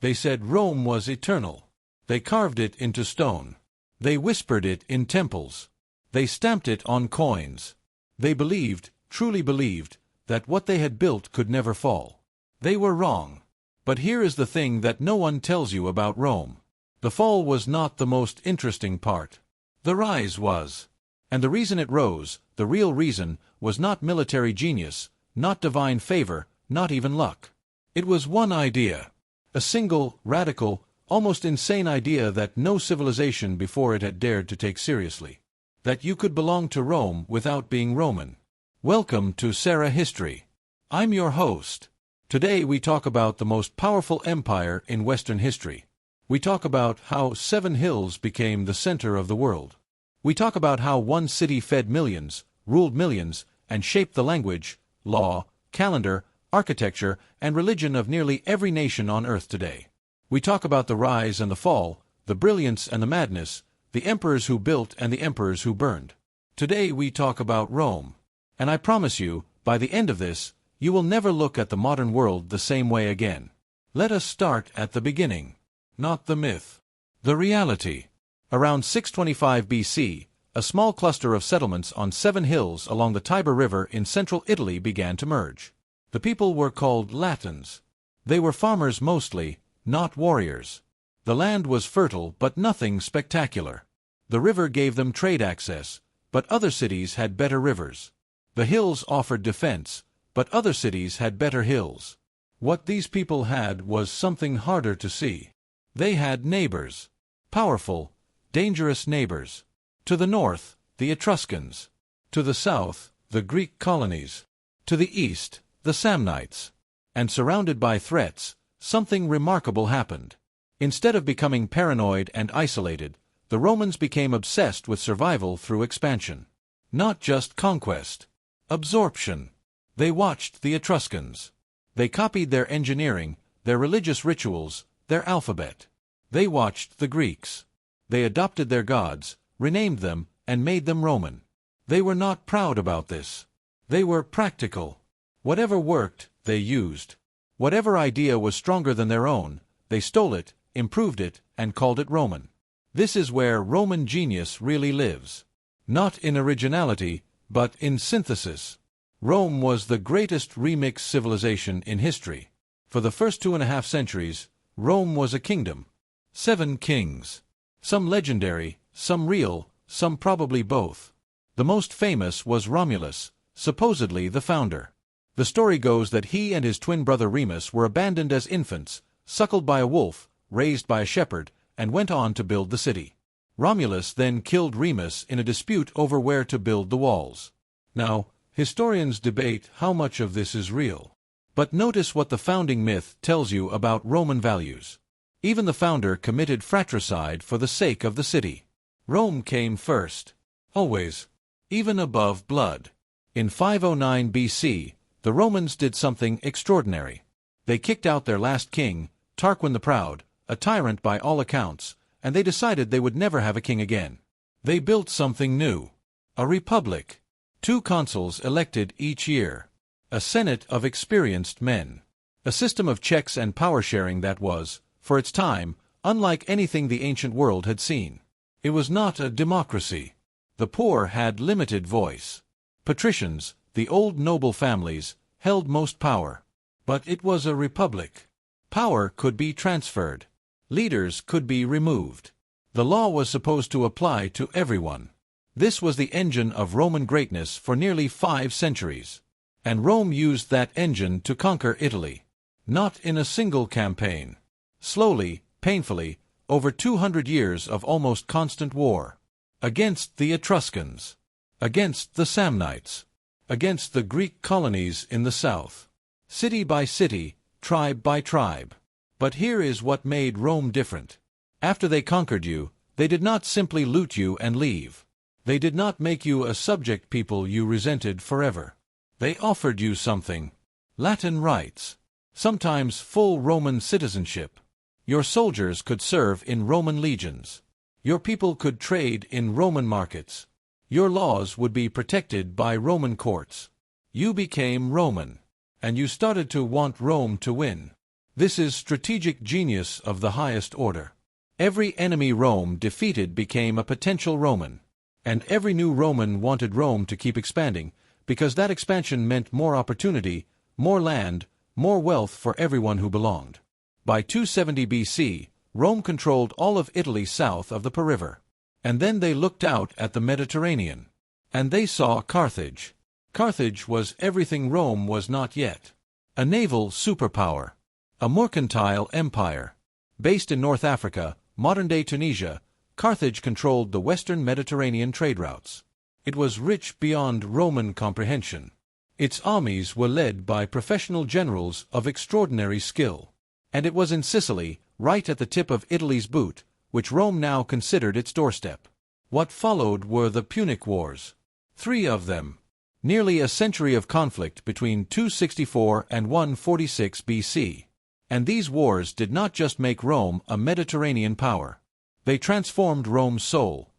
They said Rome was eternal. They carved it into stone. They whispered it in temples. They stamped it on coins. They believed, truly believed, that what they had built could never fall. They were wrong. But here is the thing that no one tells you about Rome. The fall was not the most interesting part. The rise was. And the reason it rose, the real reason, was not military genius, not divine favor, not even luck. It was one idea. A single, radical, almost insane idea that no civilization before it had dared to take seriously. That you could belong to Rome without being Roman. Welcome to Sera History. I'm your host. Today we talk about the most powerful empire in Western history. We talk about how 7 hills became the center of the world. We talk about how one city fed millions, ruled millions, and shaped the language, law, calendar, architecture, and religion of nearly every nation on earth today. We talk about the rise and the fall, the brilliance and the madness, the emperors who built and the emperors who burned. Today we talk about Rome. And I promise you, by the end of this, you will never look at the modern world the same way again. Let us start at the beginning. Not the myth. The reality. Around 625 BC, a small cluster of settlements on 7 hills along the Tiber River in central Italy began to merge. The people were called Latins. They were farmers mostly, not warriors. The land was fertile but nothing spectacular. The river gave them trade access, but other cities had better rivers. The hills offered defense, but other cities had better hills. What these people had was something harder to see. They had neighbors. Powerful, dangerous neighbors. To the north, the Etruscans. To the south, the Greek colonies. To the east, the Samnites. And surrounded by threats, something remarkable happened. Instead of becoming paranoid and isolated, the Romans became obsessed with survival through expansion. Not just conquest. Absorption. They watched the Etruscans. They copied their engineering, their religious rituals, their alphabet. They watched the Greeks. They adopted their gods, renamed them, and made them Roman. They were not proud about this. They were practical. Whatever worked, they used. Whatever idea was stronger than their own, they stole it, improved it, and called it Roman. This is where Roman genius really lives. Not in originality, but in synthesis. Rome was the greatest remix civilization in history. For the first 2.5 centuries, Rome was a kingdom. 7 kings. Some legendary, some real, some probably both. The most famous was Romulus, supposedly the founder. The story goes that he and his twin brother Remus were abandoned as infants, suckled by a wolf, raised by a shepherd, and went on to build the city. Romulus then killed Remus in a dispute over where to build the walls. Now, historians debate how much of this is real. But notice what the founding myth tells you about Roman values. Even the founder committed fratricide for the sake of the city. Rome came first. Always. Even above blood. In 509 BC, the Romans did something extraordinary. They kicked out their last king, Tarquin the Proud, a tyrant by all accounts, and they decided they would never have a king again. They built something new. A republic. 2 consuls elected each year. A senate of experienced men. A system of checks and power sharing that was, for its time, unlike anything the ancient world had seen. It was not a democracy. The poor had limited voice. Patricians, the old noble families, held most power. But it was a republic. Power could be transferred. Leaders could be removed. The law was supposed to apply to everyone. This was the engine of Roman greatness for nearly 5 centuries. And Rome used that engine to conquer Italy. Not in a single campaign. Slowly, painfully, over 200 years of almost constant war. Against the Etruscans. Against the Samnites. Against the Greek colonies in the south. City by city, tribe by tribe. But here is what made Rome different. After they conquered you, they did not simply loot you and leave. They did not make you a subject people you resented forever. They offered you something. Latin rights. Sometimes full Roman citizenship. Your soldiers could serve in Roman legions. Your people could trade in Roman markets. Your laws would be protected by Roman courts. You became Roman. And you started to want Rome to win. This is strategic genius of the highest order. Every enemy Rome defeated became a potential Roman. And every new Roman wanted Rome to keep expanding, because that expansion meant more opportunity, more land, more wealth for everyone who belonged. By 270 BC, Rome controlled all of Italy south of the Po River. And then they looked out at the Mediterranean. And they saw Carthage. Carthage was everything Rome was not yet. A naval superpower. A mercantile empire. Based in North Africa, modern-day Tunisia, Carthage controlled the western Mediterranean trade routes. It was rich beyond Roman comprehension. Its armies were led by professional generals of extraordinary skill. And it was in Sicily, right at the tip of Italy's boot, which Rome now considered its doorstep. What followed were the Punic Wars. 3 of them. Nearly a century of conflict between 264 and 146 BC. And these wars did not just make Rome a Mediterranean power. They transformed Rome's soul.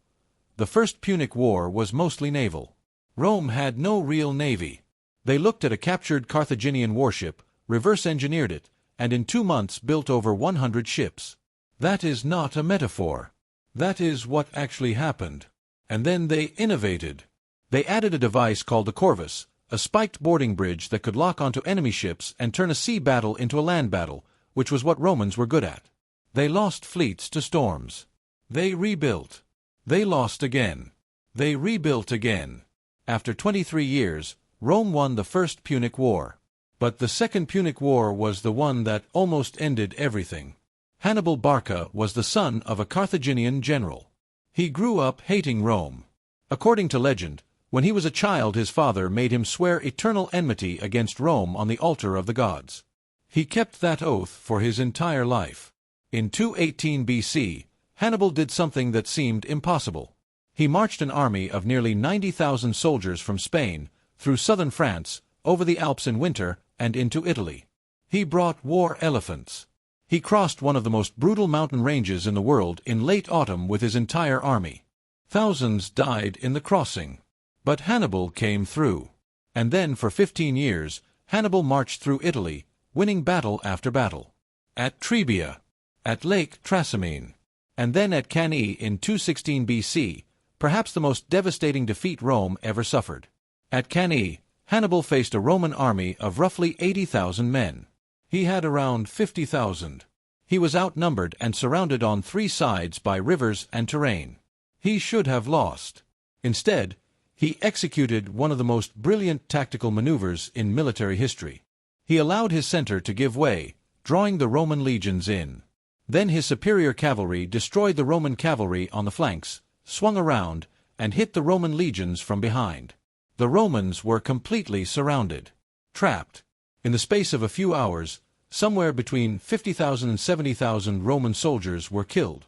The First Punic War was mostly naval. Rome had no real navy. They looked at a captured Carthaginian warship, reverse-engineered it, and in 2 months built over 100 ships. That is not a metaphor. That is what actually happened. And then they innovated. They added a device called the corvus, a spiked boarding bridge that could lock onto enemy ships and turn a sea battle into a land battle, which was what Romans were good at. They lost fleets to storms. They rebuilt. They lost again. They rebuilt again. After 23 years, Rome won the First Punic War. But the Second Punic War was the one that almost ended everything. Hannibal Barca was the son of a Carthaginian general. He grew up hating Rome. According to legend, when he was a child his father made him swear eternal enmity against Rome on the altar of the gods. He kept that oath for his entire life. In 218 BC, Hannibal did something that seemed impossible. He marched an army of nearly 90,000 soldiers from Spain, through southern France, over the Alps in winter, and into Italy. He brought war elephants. He crossed one of the most brutal mountain ranges in the world in late autumn with his entire army. Thousands died in the crossing. But Hannibal came through. And then for 15 years, Hannibal marched through Italy, winning battle after battle. At Trebia, at Lake Trasimene, and then at Cannae in 216 BC, perhaps the most devastating defeat Rome ever suffered. At Cannae, Hannibal faced a Roman army of roughly 80,000 men. He had around 50,000. He was outnumbered and surrounded on 3 sides by rivers and terrain. He should have lost. Instead, he executed one of the most brilliant tactical maneuvers in military history. He allowed his center to give way, drawing the Roman legions in. Then his superior cavalry destroyed the Roman cavalry on the flanks, swung around, and hit the Roman legions from behind. The Romans were completely surrounded. Trapped. In the space of a few hours, somewhere between 50,000 and 70,000 Roman soldiers were killed.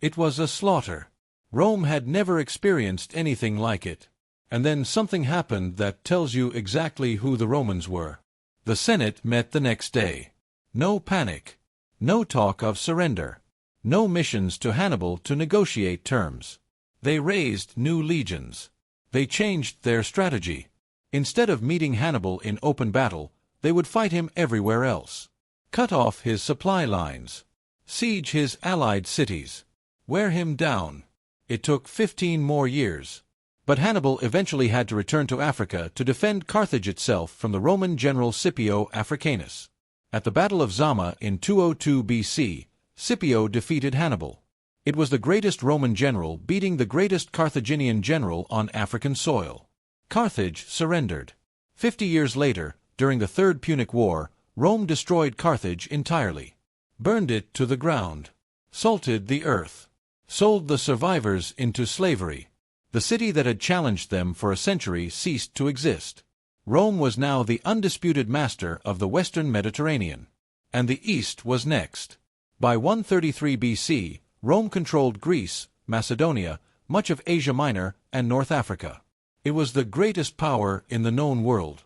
It was a slaughter. Rome had never experienced anything like it. And then something happened that tells you exactly who the Romans were. The Senate met the next day. No panic. No talk of surrender. No missions to Hannibal to negotiate terms. They raised new legions. They changed their strategy. Instead of meeting Hannibal in open battle, they would fight him everywhere else. Cut off his supply lines. Siege his allied cities. Wear him down. It took 15 more years. But Hannibal eventually had to return to Africa to defend Carthage itself from the Roman general Scipio Africanus. At the Battle of Zama in 202 BC, Scipio defeated Hannibal. It was the greatest Roman general beating the greatest Carthaginian general on African soil. Carthage surrendered. 50 years later, during the Third Punic War, Rome destroyed Carthage entirely. Burned it to the ground. Salted the earth. Sold the survivors into slavery. The city that had challenged them for a century ceased to exist. Rome was now the undisputed master of the western Mediterranean. And the East was next. By 133 BC, Rome controlled Greece, Macedonia, much of Asia Minor, and North Africa. It was the greatest power in the known world.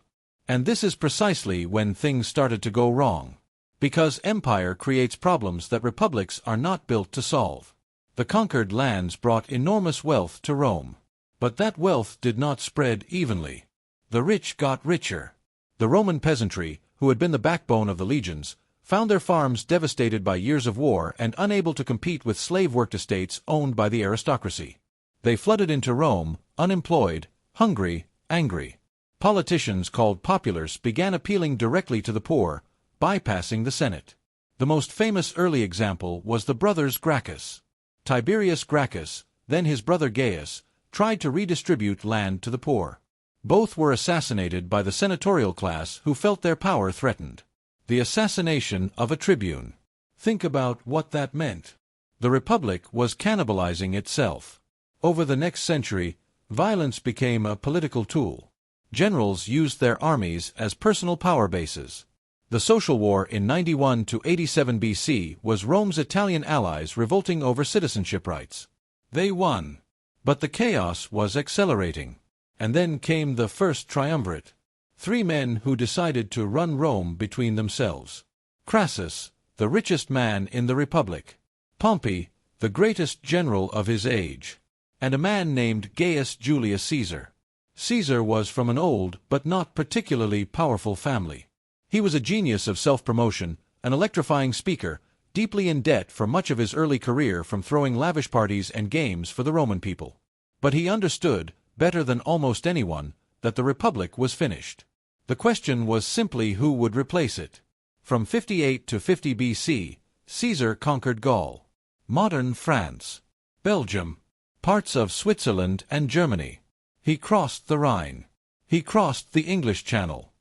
And this is precisely when things started to go wrong. Because empire creates problems that republics are not built to solve. The conquered lands brought enormous wealth to Rome. But that wealth did not spread evenly. The rich got richer. The Roman peasantry, who had been the backbone of the legions, found their farms devastated by years of war and unable to compete with slave-worked estates owned by the aristocracy. They flooded into Rome, unemployed, hungry, angry. Politicians called populares began appealing directly to the poor, bypassing the Senate. The most famous early example was the brothers Gracchus. Tiberius Gracchus, then his brother Gaius, tried to redistribute land to the poor. Both were assassinated by the senatorial class who felt their power threatened. The assassination of a tribune. Think about what that meant. The Republic was cannibalizing itself. Over the next century, violence became a political tool. Generals used their armies as personal power bases. The social war in 91 to 87 BC was Rome's Italian allies revolting over citizenship rights. They won. But the chaos was accelerating. And then came the first triumvirate. 3 men who decided to run Rome between themselves. Crassus, the richest man in the Republic. Pompey, the greatest general of his age. And a man named Gaius Julius Caesar. Caesar was from an old but not particularly powerful family. He was a genius of self-promotion, an electrifying speaker, deeply in debt for much of his early career from throwing lavish parties and games for the Roman people. But he understood, better than almost anyone, that the Republic was finished. The question was simply who would replace it. From 58 to 50 BC, Caesar conquered Gaul, modern France, Belgium, parts of Switzerland and Germany. He crossed the Rhine. He crossed the English Channel.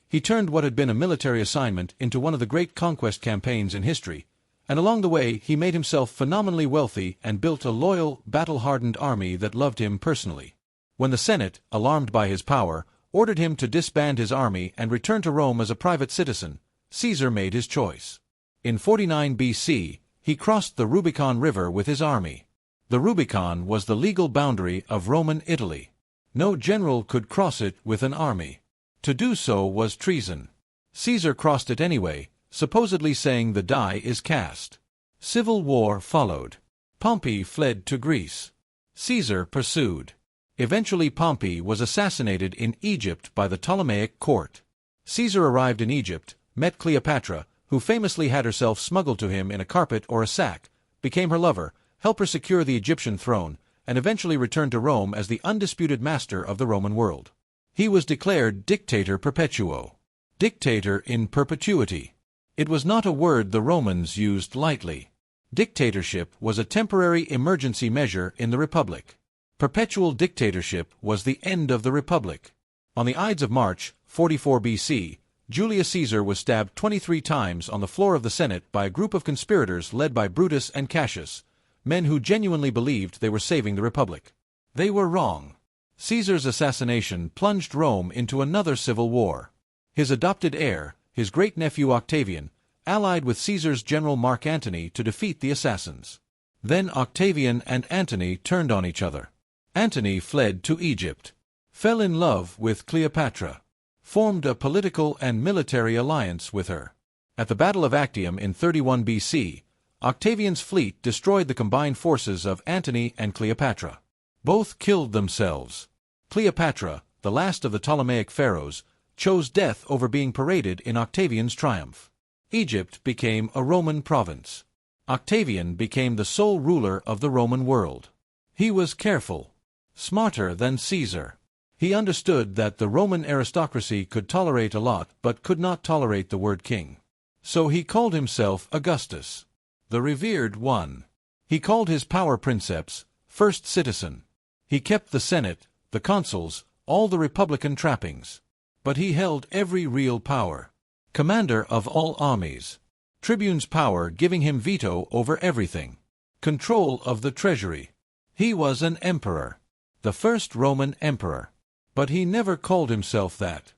He turned what had been a military assignment into one of the great conquest campaigns in history, and along the way he made himself phenomenally wealthy and built a loyal, battle-hardened army that loved him personally. When the Senate, alarmed by his power, ordered him to disband his army and return to Rome as a private citizen, Caesar made his choice. In 49 BC, he crossed the Rubicon River with his army. The Rubicon was the legal boundary of Roman Italy. No general could cross it with an army. To do so was treason. Caesar crossed it anyway, supposedly saying the die is cast. Civil war followed. Pompey fled to Greece. Caesar pursued. Eventually Pompey was assassinated in Egypt by the Ptolemaic court. Caesar arrived in Egypt, met Cleopatra, who famously had herself smuggled to him in a carpet or a sack, became her lover, helped her secure the Egyptian throne, and eventually returned to Rome as the undisputed master of the Roman world. He was declared dictator perpetuo, dictator in perpetuity. It was not a word the Romans used lightly. Dictatorship was a temporary emergency measure in the Republic. Perpetual dictatorship was the end of the Republic. On the Ides of March, 44 BC, Julius Caesar was stabbed 23 times on the floor of the Senate by a group of conspirators led by Brutus and Cassius, men who genuinely believed they were saving the Republic. They were wrong. Caesar's assassination plunged Rome into another civil war. His adopted heir, his great-nephew Octavian, allied with Caesar's general Mark Antony to defeat the assassins. Then Octavian and Antony turned on each other. Antony fled to Egypt, fell in love with Cleopatra, formed a political and military alliance with her. At the Battle of Actium in 31 BC, Octavian's fleet destroyed the combined forces of Antony and Cleopatra. Both killed themselves. Cleopatra, the last of the Ptolemaic pharaohs, chose death over being paraded in Octavian's triumph. Egypt became a Roman province. Octavian became the sole ruler of the Roman world. He was careful, smarter than Caesar. He understood that the Roman aristocracy could tolerate a lot but could not tolerate the word king. So he called himself Augustus, the revered one. He called his power princeps, first citizen. He kept the Senate, the consuls, all the republican trappings. But he held every real power. Commander of all armies. Tribune's power giving him veto over everything. Control of the treasury. He was an emperor. The first Roman emperor. But he never called himself that.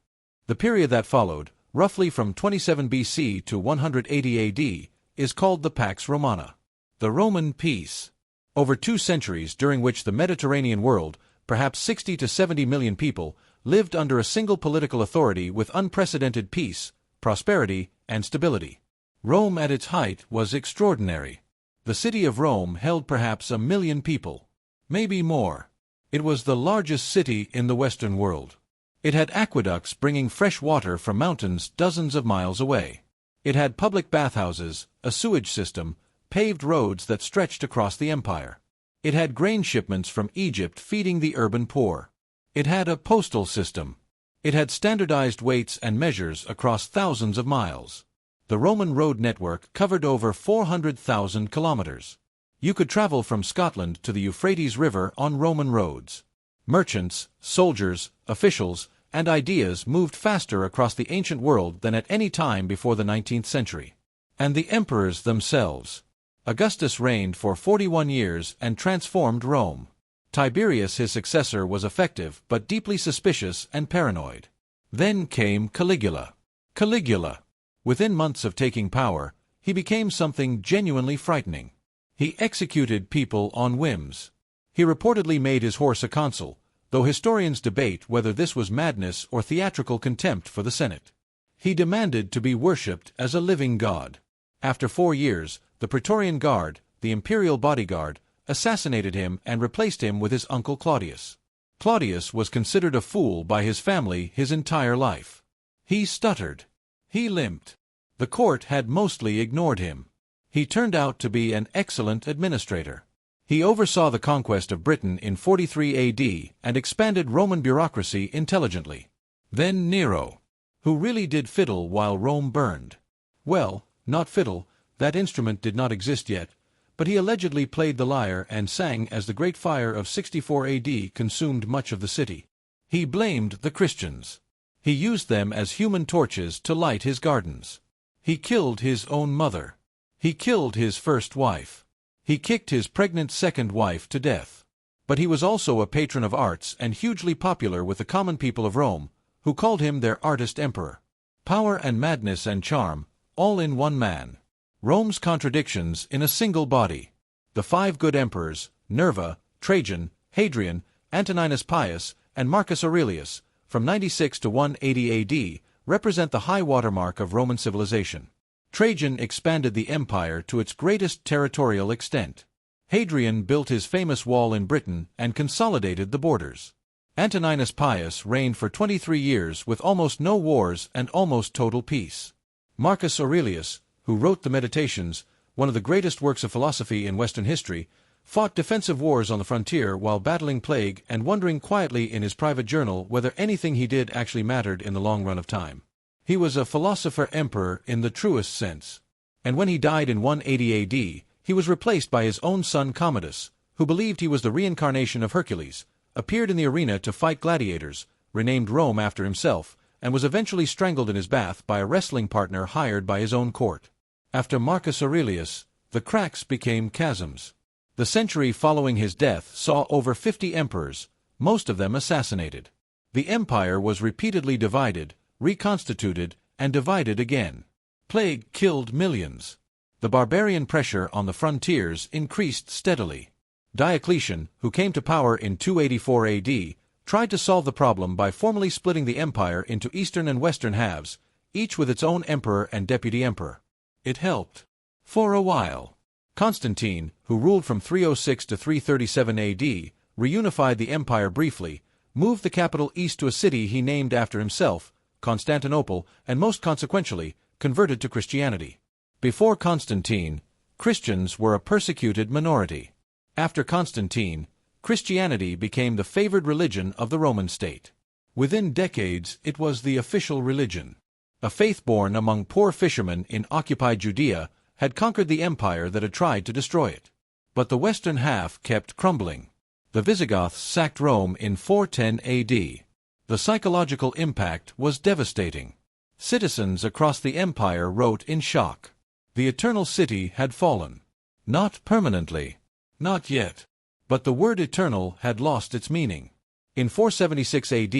The period that followed, roughly from 27 BC to 180 AD, is called the Pax Romana, the Roman peace. Over 2 centuries during which the Mediterranean world, perhaps 60 to 70 million people, lived under a single political authority with unprecedented peace, prosperity, and stability. Rome at its height was extraordinary. The city of Rome held perhaps 1 million people. Maybe more. It was the largest city in the Western world. It had aqueducts bringing fresh water from mountains dozens of miles away. It had public bathhouses, a sewage system, paved roads that stretched across the empire. It had grain shipments from Egypt feeding the urban poor. It had a postal system. It had standardized weights and measures across thousands of miles. The Roman road network covered over 400,000 kilometers. You could travel from Scotland to the Euphrates River on Roman roads. Merchants, soldiers, officials, and ideas moved faster across the ancient world than at any time before the 19th century. And the emperors themselves. Augustus reigned for 41 years and transformed Rome. Tiberius, his successor, was effective but deeply suspicious and paranoid. Then came Caligula. Caligula. Within months of taking power, he became something genuinely frightening. He executed people on whims. He reportedly made his horse a consul, though historians debate whether this was madness or theatrical contempt for the Senate. He demanded to be worshipped as a living god. After 4 years, the Praetorian Guard, the imperial bodyguard, assassinated him and replaced him with his uncle Claudius. Claudius was considered a fool by his family his entire life. He stuttered. He limped. The court had mostly ignored him. He turned out to be an excellent administrator. He oversaw the conquest of Britain in 43 AD and expanded Roman bureaucracy intelligently. Then Nero, who really did fiddle while Rome burned. Well, not fiddle, that instrument did not exist yet, but he allegedly played the lyre and sang as the Great Fire of 64 AD consumed much of the city. He blamed the Christians. He used them as human torches to light his gardens. He killed his own mother. He killed his first wife. He kicked his pregnant second wife to death. But he was also a patron of arts and hugely popular with the common people of Rome, who called him their artist emperor. Power and madness and charm, all in one man. Rome's contradictions in a single body. The 5 good emperors, Nerva, Trajan, Hadrian, Antoninus Pius, and Marcus Aurelius, from 96 to 180 AD, represent the high watermark of Roman civilization. Trajan expanded the empire to its greatest territorial extent. Hadrian built his famous wall in Britain and consolidated the borders. Antoninus Pius reigned for 23 years with almost no wars and almost total peace. Marcus Aurelius, who wrote the Meditations, one of the greatest works of philosophy in Western history, fought defensive wars on the frontier while battling plague and wondering quietly in his private journal whether anything he did actually mattered in the long run of time. He was a philosopher-emperor in the truest sense. And when he died in 180 AD, he was replaced by his own son Commodus, who believed he was the reincarnation of Hercules, appeared in the arena to fight gladiators, renamed Rome after himself, and was eventually strangled in his bath by a wrestling partner hired by his own court. After Marcus Aurelius, the cracks became chasms. The century following his death saw over 50 emperors, most of them assassinated. The empire was repeatedly divided, reconstituted, and divided again. Plague killed millions. The barbarian pressure on the frontiers increased steadily. Diocletian, who came to power in 284 AD, tried to solve the problem by formally splitting the empire into eastern and western halves, each with its own emperor and deputy emperor. It helped. For a while. Constantine, who ruled from 306 to 337 AD, reunified the empire briefly, moved the capital east to a city he named after himself, Constantinople, and most consequentially, converted to Christianity. Before Constantine, Christians were a persecuted minority. After Constantine, Christianity became the favored religion of the Roman state. Within decades, it was the official religion. A faith born among poor fishermen in occupied Judea had conquered the empire that had tried to destroy it. But the western half kept crumbling. The Visigoths sacked Rome in 410 AD. The psychological impact was devastating. Citizens across the empire wrote in shock. The eternal city had fallen. Not permanently. Not yet. But the word eternal had lost its meaning. In 476 AD,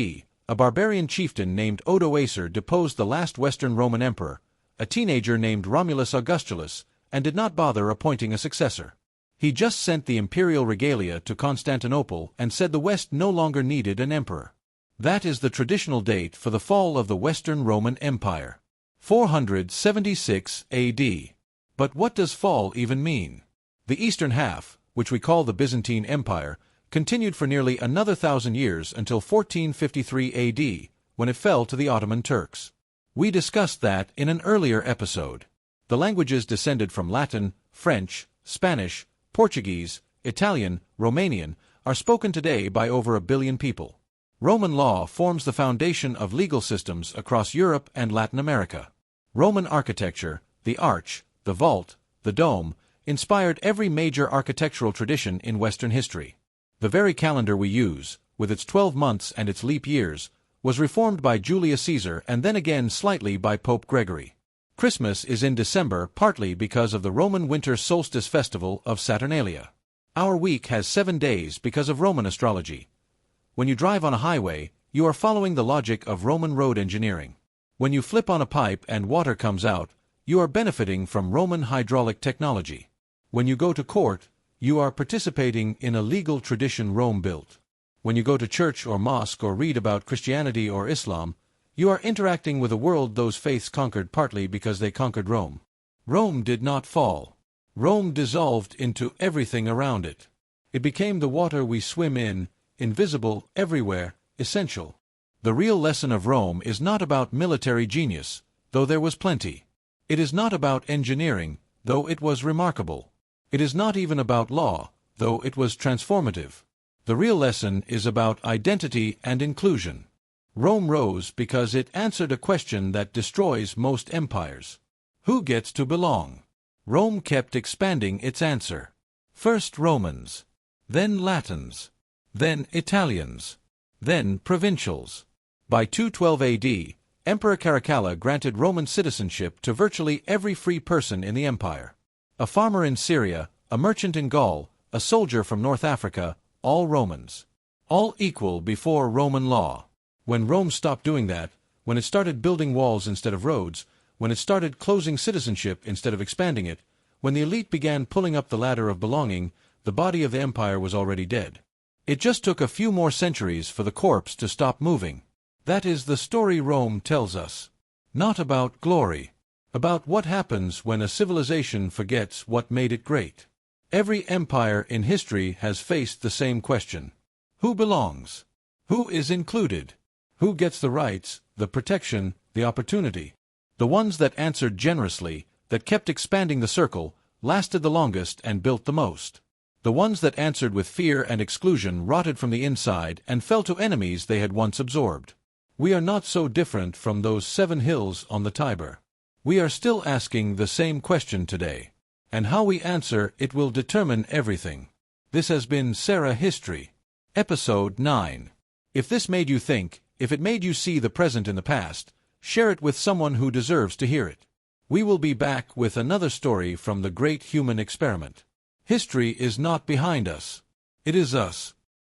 a barbarian chieftain named Odoacer deposed the last Western Roman emperor, a teenager named Romulus Augustulus, and did not bother appointing a successor. He just sent the imperial regalia to Constantinople and said the West no longer needed an emperor. That is the traditional date for the fall of the Western Roman Empire. 476 AD. But what does fall even mean? The eastern half, which we call the Byzantine Empire, continued for nearly another 1,000 years until 1453 AD, when it fell to the Ottoman Turks. We discussed that in an earlier episode. The languages descended from Latin, French, Spanish, Portuguese, Italian, Romanian, are spoken today by over 1 billion people. Roman law forms the foundation of legal systems across Europe and Latin America. Roman architecture, the arch, the vault, the dome, inspired every major architectural tradition in Western history. The very calendar we use, with its 12 months and its leap years, was reformed by Julius Caesar and then again slightly by Pope Gregory. Christmas is in December partly because of the Roman winter solstice festival of Saturnalia. Our week has 7 days because of Roman astrology. When you drive on a highway, you are following the logic of Roman road engineering. When you flip on a pipe and water comes out, you are benefiting from Roman hydraulic technology. When you go to court, you are participating in a legal tradition Rome built. When you go to church or mosque or read about Christianity or Islam, you are interacting with a world those faiths conquered partly because they conquered Rome. Rome did not fall. Rome dissolved into everything around it. It became the water we swim in, invisible, everywhere, essential. The real lesson of Rome is not about military genius, though there was plenty. It is not about engineering, though it was remarkable. It is not even about law, though it was transformative. The real lesson is about identity and inclusion. Rome rose because it answered a question that destroys most empires. Who gets to belong? Rome kept expanding its answer. First Romans, then Latins, then Italians, then provincials. By 212 AD, Emperor Caracalla granted Roman citizenship to virtually every free person in the empire. A farmer in Syria, a merchant in Gaul, a soldier from North Africa, all Romans. All equal before Roman law. When Rome stopped doing that, when it started building walls instead of roads, when it started closing citizenship instead of expanding it, when the elite began pulling up the ladder of belonging, the body of the empire was already dead. It just took a few more centuries for the corpse to stop moving. That is the story Rome tells us. Not about glory. About what happens when a civilization forgets what made it great. Every empire in history has faced the same question. Who belongs? Who is included? Who gets the rights, the protection, the opportunity? The ones that answered generously, that kept expanding the circle, lasted the longest and built the most. The ones that answered with fear and exclusion rotted from the inside and fell to enemies they had once absorbed. We are not so different from those 7 hills on the Tiber. We are still asking the same question today. And how we answer it will determine everything. This has been Sera History. Episode 9. If this made you think, if it made you see the present in the past, share it with someone who deserves to hear it. We will be back with another story from the great human experiment. History is not behind us. It is us.